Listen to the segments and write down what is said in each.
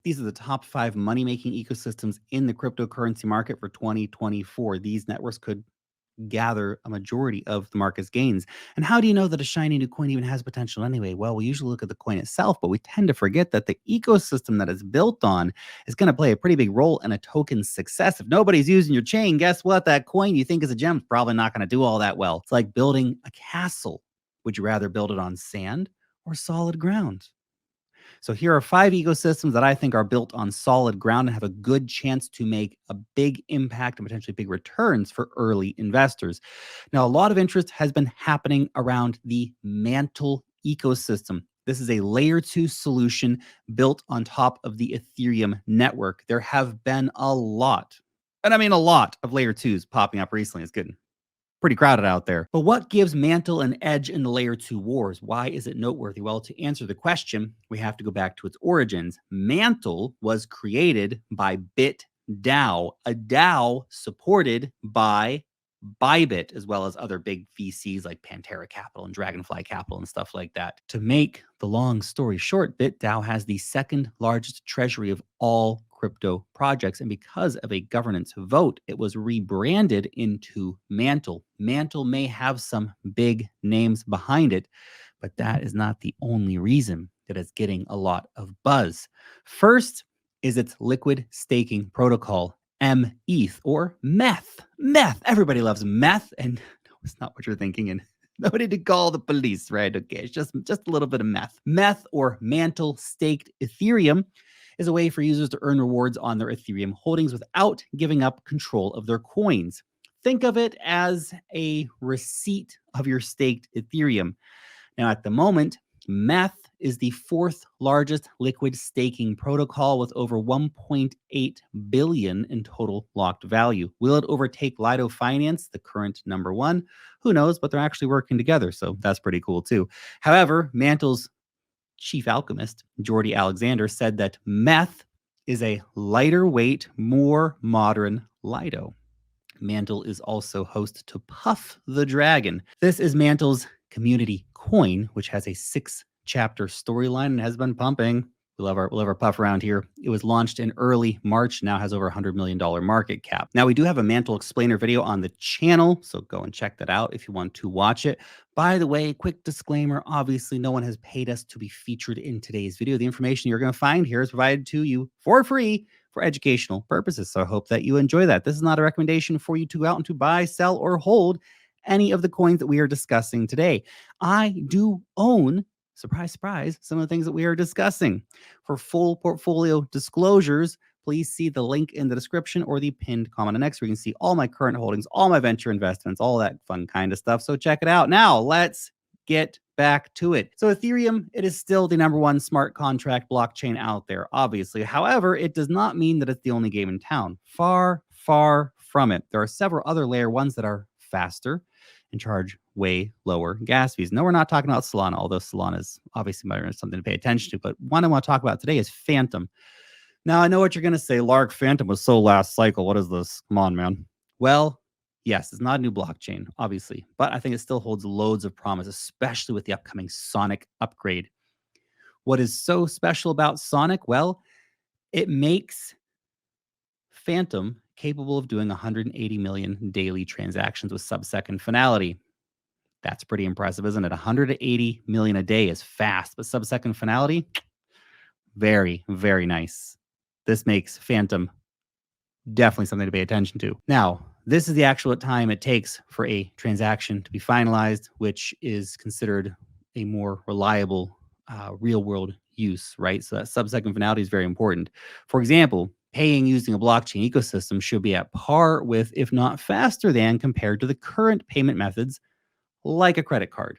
These are the top 5 money-making ecosystems in the cryptocurrency market for 2024. These networks could gather a majority of the market's gains. And how do you know that a shiny new coin even has potential anyway? Well, we usually look at the coin itself, but we tend to forget that the ecosystem that it's built on is going to play a pretty big role in a token's success. If nobody's using your chain, guess what? That coin you think is a gem is probably not going to do all that well. It's like building a castle. Would you rather build it on sand or solid ground? So here are 5 ecosystems that I think are built on solid ground and have a good chance to make a big impact and potentially big returns for early investors. Now, a lot of interest has been happening around the Mantle ecosystem. This is a layer 2 solution built on top of the Ethereum network. There have been a lot, and I mean a lot of layer 2s popping up recently. It's getting pretty crowded out there. But what gives Mantle an edge in the layer 2 wars? Why is it noteworthy? Well, to answer the question, we have to go back to its origins. Mantle was created by BitDAO, a DAO supported by Bybit, as well as other big VCs like Pantera Capital and Dragonfly Capital and stuff like that. To make the long story short, BitDAO has the second largest treasury of all crypto projects. And because of a governance vote, it was rebranded into Mantle. Mantle may have some big names behind it, but that is not the only reason that it's getting a lot of buzz. First is its liquid staking protocol, METH or meth. Meth. Everybody loves meth. And no, it's not what you're thinking. And nobody to call the police, right? Okay, it's just a little bit of meth. Meth or Mantle staked Ethereum is a way for users to earn rewards on their Ethereum holdings without giving up control of their coins. Think of it as a receipt of your staked Ethereum. Now, at the moment, METH is the 4th largest liquid staking protocol with over 1.8 billion in total locked value. Will it overtake Lido Finance, the current number 1? Who knows, but they're actually working together, so that's pretty cool too. However, Mantle's chief alchemist, Jordy Alexander, said that METH is a lighter weight, more modern Lido. Mantle is also host to Puff the Dragon. This is Mantle's community coin, which has a 6-chapter storyline and has been pumping. We love our Puff around here. It was launched in early March, now has over $100 million market cap. Now, we do have a Mantle explainer video on the channel, so go and check that out if you want to watch it. By the way, quick disclaimer, obviously no one has paid us to be featured in today's video. The information you're going to find here is provided to you for free for educational purposes, so I hope that you enjoy that. This is not a recommendation for you to go out and to buy, sell, or hold any of the coins that we are discussing today. I do own, surprise, surprise, some of the things that we are discussing. For full portfolio disclosures, please see the link in the description or the pinned comment next, where you can see all my current holdings, all my venture investments, all that fun kind of stuff. So check it out. Now, let's get back to it. So Ethereum, it is still the number 1 smart contract blockchain out there, obviously. However, it does not mean that it's the only game in town. Far, far from it. There are several other layer 1s that are faster and charge way lower gas fees. No, we're not talking about Solana, although Solana is obviously something to pay attention to. But one I want to talk about today is Fantom. Now, I know what you're going to say. Lark, Fantom was so last cycle. What is this? Come on, man. Well, yes, it's not a new blockchain, obviously, but I think it still holds loads of promise, especially with the upcoming Sonic upgrade. What is so special about Sonic? Well, it makes Fantom capable of doing 180 million daily transactions with sub-second finality. That's pretty impressive, isn't it? 180 million a day is fast, but sub-second finality, very, very nice. This makes Fantom definitely something to pay attention to. Now, this is the actual time it takes for a transaction to be finalized, which is considered a more reliable real-world use, right? So that sub-second finality is very important. For example, paying using a blockchain ecosystem should be at par with, if not faster than, compared to the current payment methods like a credit card.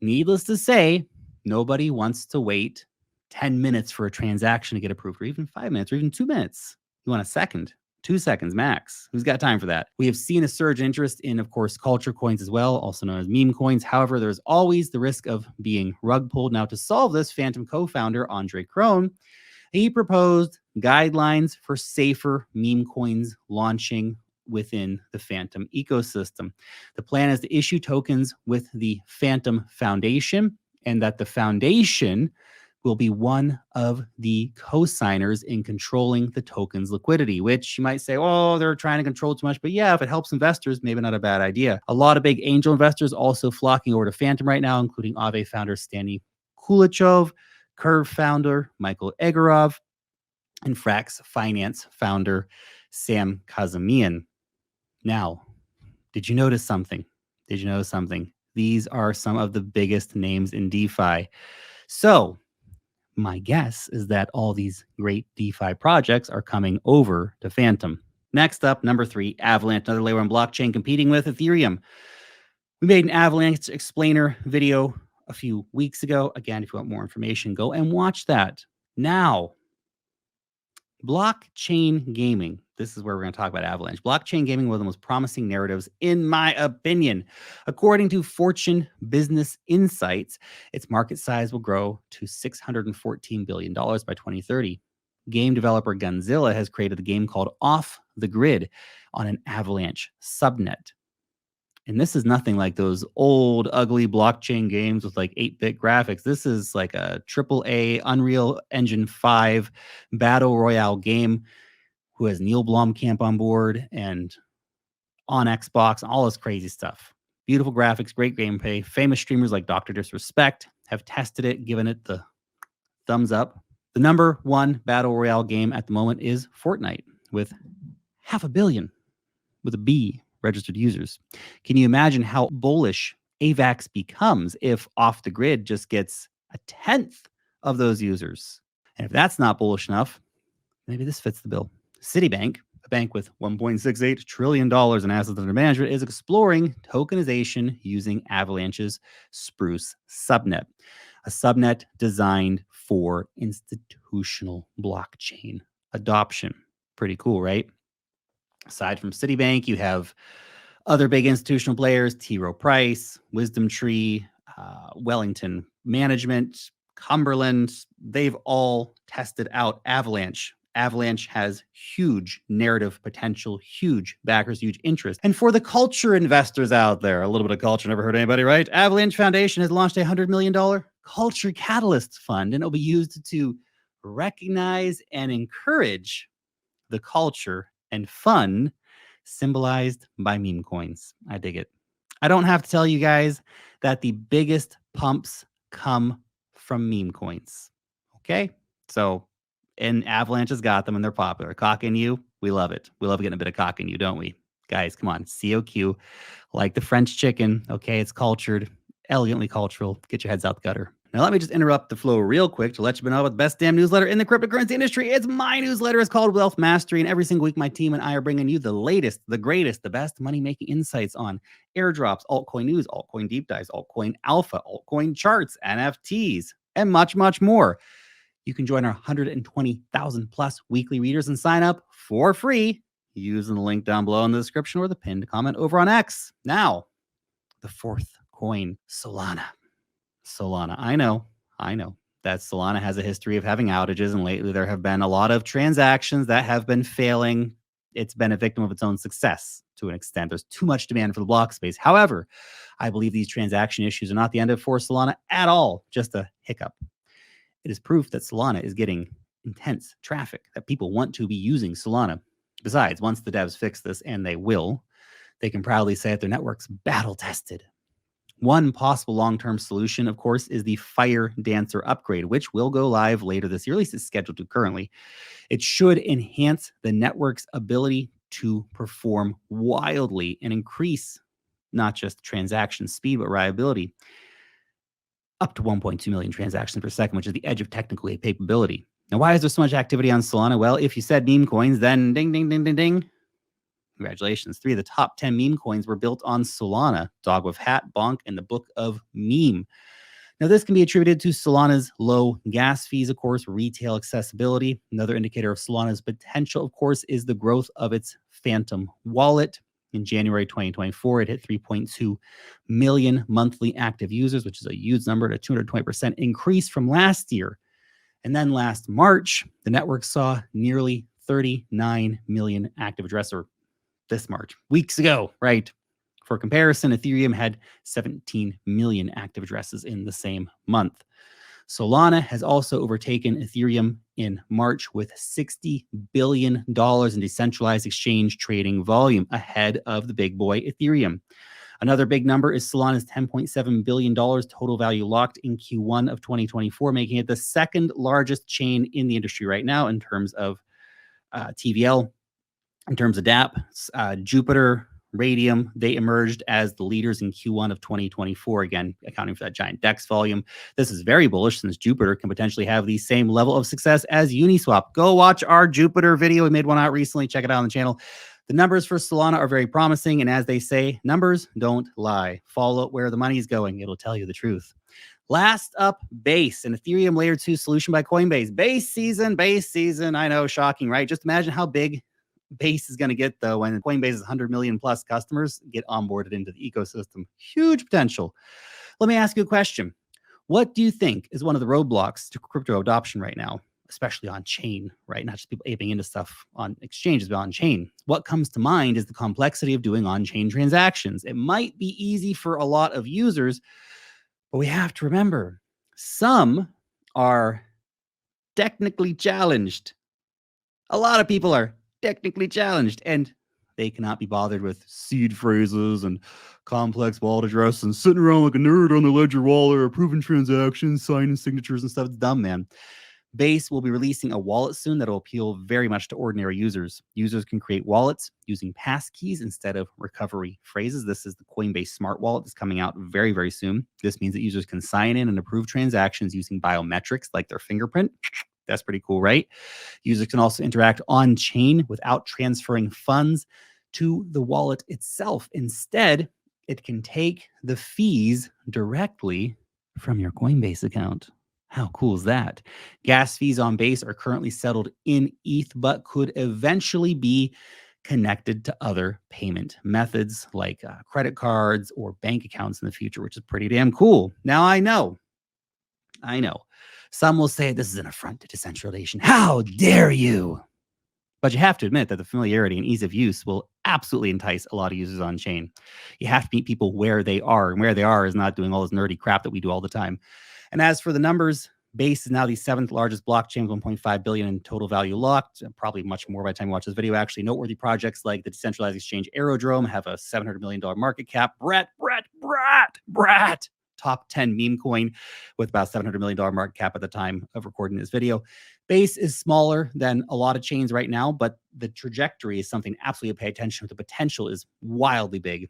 Needless to say, nobody wants to wait 10 minutes for a transaction to get approved, or even 5 minutes, or even 2 minutes. You want a second, 2 seconds max. Who's got time for that? We have seen a surge in interest in, of course, culture coins as well, also known as meme coins. However, there's always the risk of being rug pulled. Now, to solve this, Fantom co-founder Andre Krohn, he proposed guidelines for safer meme coins launching within the Fantom ecosystem. The plan is to issue tokens with the Fantom Foundation, and that the foundation will be one of the co-signers in controlling the token's liquidity, which you might say, oh, they're trying to control too much. But yeah, if it helps investors, maybe not a bad idea. A lot of big angel investors also flocking over to Fantom right now, including Aave founder Stani Kulachov, Curve founder Michael Egorov, and Frax Finance founder Sam Kazemian. Now, did you notice something? Did you notice something? These are some of the biggest names in DeFi. So my guess is that all these great DeFi projects are coming over to Fantom. Next up, number 3, Avalanche, another layer 1 blockchain competing with Ethereum. We made an Avalanche explainer video a few weeks ago. Again, if you want more information, go and watch that. Now, blockchain gaming. This is where we're going to talk about Avalanche. Blockchain gaming, one of the most promising narratives, in my opinion. According to Fortune Business Insights, its market size will grow to $614 billion by 2030. Game developer Gunzilla has created a game called Off the Grid on an Avalanche subnet. And this is nothing like those old, ugly blockchain games with like 8-bit graphics. This is like a AAA Unreal Engine 5 battle royale game who has Neil Blomkamp on board and on Xbox, all this crazy stuff. Beautiful graphics, great gameplay. Famous streamers like Dr. Disrespect have tested it, given it the thumbs up. The number 1 battle royale game at the moment is Fortnite with 500 million with a B registered users. Can you imagine how bullish Avax becomes if Off the Grid just gets a 10th of those users? And if that's not bullish enough, maybe this fits the bill. Citibank, a bank with $1.68 trillion in assets under management, is exploring tokenization using Avalanche's Spruce subnet, a subnet designed for institutional blockchain adoption. Pretty cool, right? Aside from Citibank, you have other big institutional players, T. Rowe Price, Wisdom Tree, Wellington Management, Cumberland. They've all tested out Avalanche. Avalanche has huge narrative potential, huge backers, huge interest. And for the culture investors out there, a little bit of culture, never hurt anybody, right? Avalanche Foundation has launched a $100 million Culture Catalyst Fund, and it'll be used to recognize and encourage the culture and fun symbolized by meme coins. I dig it. I don't have to tell you guys that the biggest pumps come from meme coins. Okay? So, and Avalanche has got them and they're popular. Cock in you, we love it. We love getting a bit of cock in you, don't we? Guys, come on. COQ, like the French chicken. Okay, it's cultured, elegantly cultural. Get your heads out the gutter. Now, let me just interrupt the flow real quick to let you know about the best damn newsletter in the cryptocurrency industry. It's my newsletter. It's called Wealth Mastery. And every single week, my team and I are bringing you the latest, the greatest, the best money-making insights on airdrops, altcoin news, altcoin deep dives, altcoin alpha, altcoin charts, NFTs, and much, much more. You can join our 120,000 plus weekly readers and sign up for free using the link down below in the description or the pinned comment over on X. Now, the 4th coin, Solana. I know that Solana has a history of having outages, and lately there have been a lot of transactions that have been failing. It's been a victim of its own success to an extent. There's too much demand for the block space. However, I believe these transaction issues are not the end of for Solana at all, just a hiccup. It is proof that Solana is getting intense traffic, that people want to be using Solana. Besides, once the devs fix this, and they will, they can proudly say that their network's battle tested. One possible long-term solution, of course, is the Fire Dancer upgrade, which will go live later this year, at least it's scheduled to currently. It should enhance the network's ability to perform wildly and increase not just transaction speed, but reliability up to 1.2 million transactions per second, which is the edge of technical capability. Now, why is there so much activity on Solana? Well, if you said meme coins, then ding, ding, ding, ding, ding. Congratulations. 3 of the top 10 meme coins were built on Solana: Dog with Hat, Bonk, and the Book of Meme. Now, this can be attributed to Solana's low gas fees, of course, retail accessibility. Another indicator of Solana's potential, of course, is the growth of its Fantom wallet. In January 2024, it hit 3.2 million monthly active users, which is a huge number, a 220% increase from last year. And then last March, the network saw nearly 39 million active addresses. This March, weeks ago, right? For comparison, Ethereum had 17 million active addresses in the same month. Solana has also overtaken Ethereum in March with $60 billion in decentralized exchange trading volume, ahead of the big boy Ethereum. Another big number is Solana's $10.7 billion total value locked in Q1 of 2024, making it the second largest chain in the industry right now in terms of TVL. In terms of DApp, Jupiter, Radium, they emerged as the leaders in Q1 of 2024, again, accounting for that giant DEX volume. This is very bullish since Jupiter can potentially have the same level of success as Uniswap. Go watch our Jupiter video. We made one out recently. Check it out on the channel. The numbers for Solana are very promising, and as they say, numbers don't lie. Follow where the money's going. It'll tell you the truth. Last up, Base, an Ethereum Layer 2 solution by Coinbase. Base season. I know, shocking, right? Just imagine how big Base is going to get, though, when Coinbase's 100 million plus customers get onboarded into the ecosystem. Huge potential. Let me ask you a question. What do you think is one of the roadblocks to crypto adoption right now, especially on chain, right? Not just people aping into stuff on exchanges, but on chain. What comes to mind is the complexity of doing on-chain transactions. It might be easy for a lot of users, but we have to remember, some are technically challenged. A lot of people are technically challenged, and they cannot be bothered with seed phrases and complex wallet address and sitting around like a nerd on the ledger wallet or approving transactions, signing signatures and stuff. It's dumb, man. Base will be releasing a wallet soon that will appeal very much to ordinary users. Users can create wallets using passkeys instead of recovery phrases. This is the Coinbase Smart Wallet that's coming out very, very soon. This means that users can sign in and approve transactions using biometrics like their fingerprint. That's pretty cool, right? Users can also interact on chain without transferring funds to the wallet itself. Instead, it can take the fees directly from your Coinbase account. How cool is that? Gas fees on Base are currently settled in ETH, but could eventually be connected to other payment methods like credit cards or bank accounts in the future, which is pretty damn cool. Now, I know. Some will say this is an affront to decentralization. How dare you? But you have to admit that the familiarity and ease of use will absolutely entice a lot of users on chain. You have to meet people where they are, and where they are is not doing all this nerdy crap that we do all the time. And as for the numbers, Base is now the 7th largest blockchain with 1.5 billion in total value locked, probably much more by the time you watch this video. Actually, noteworthy projects like the decentralized exchange Aerodrome have a $700 million market cap. Brat, top 10 meme coin with about $700 million market cap at the time of recording this video. Base is smaller than a lot of chains right now, but the trajectory is something absolutely to pay attention to. The potential is wildly big.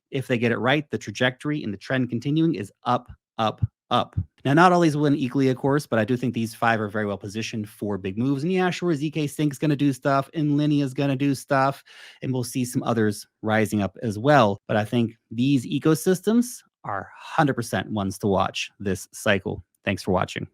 If they get it right, the trajectory and the trend continuing is up, up, up. Now, not all these will win equally, of course, but I do think these 5 are very well positioned for big moves. And yeah, sure, ZK Sync's going to do stuff, and Linea's going to do stuff, and we'll see some others rising up as well. But I think these ecosystems are 100% ones to watch this cycle. Thanks for watching.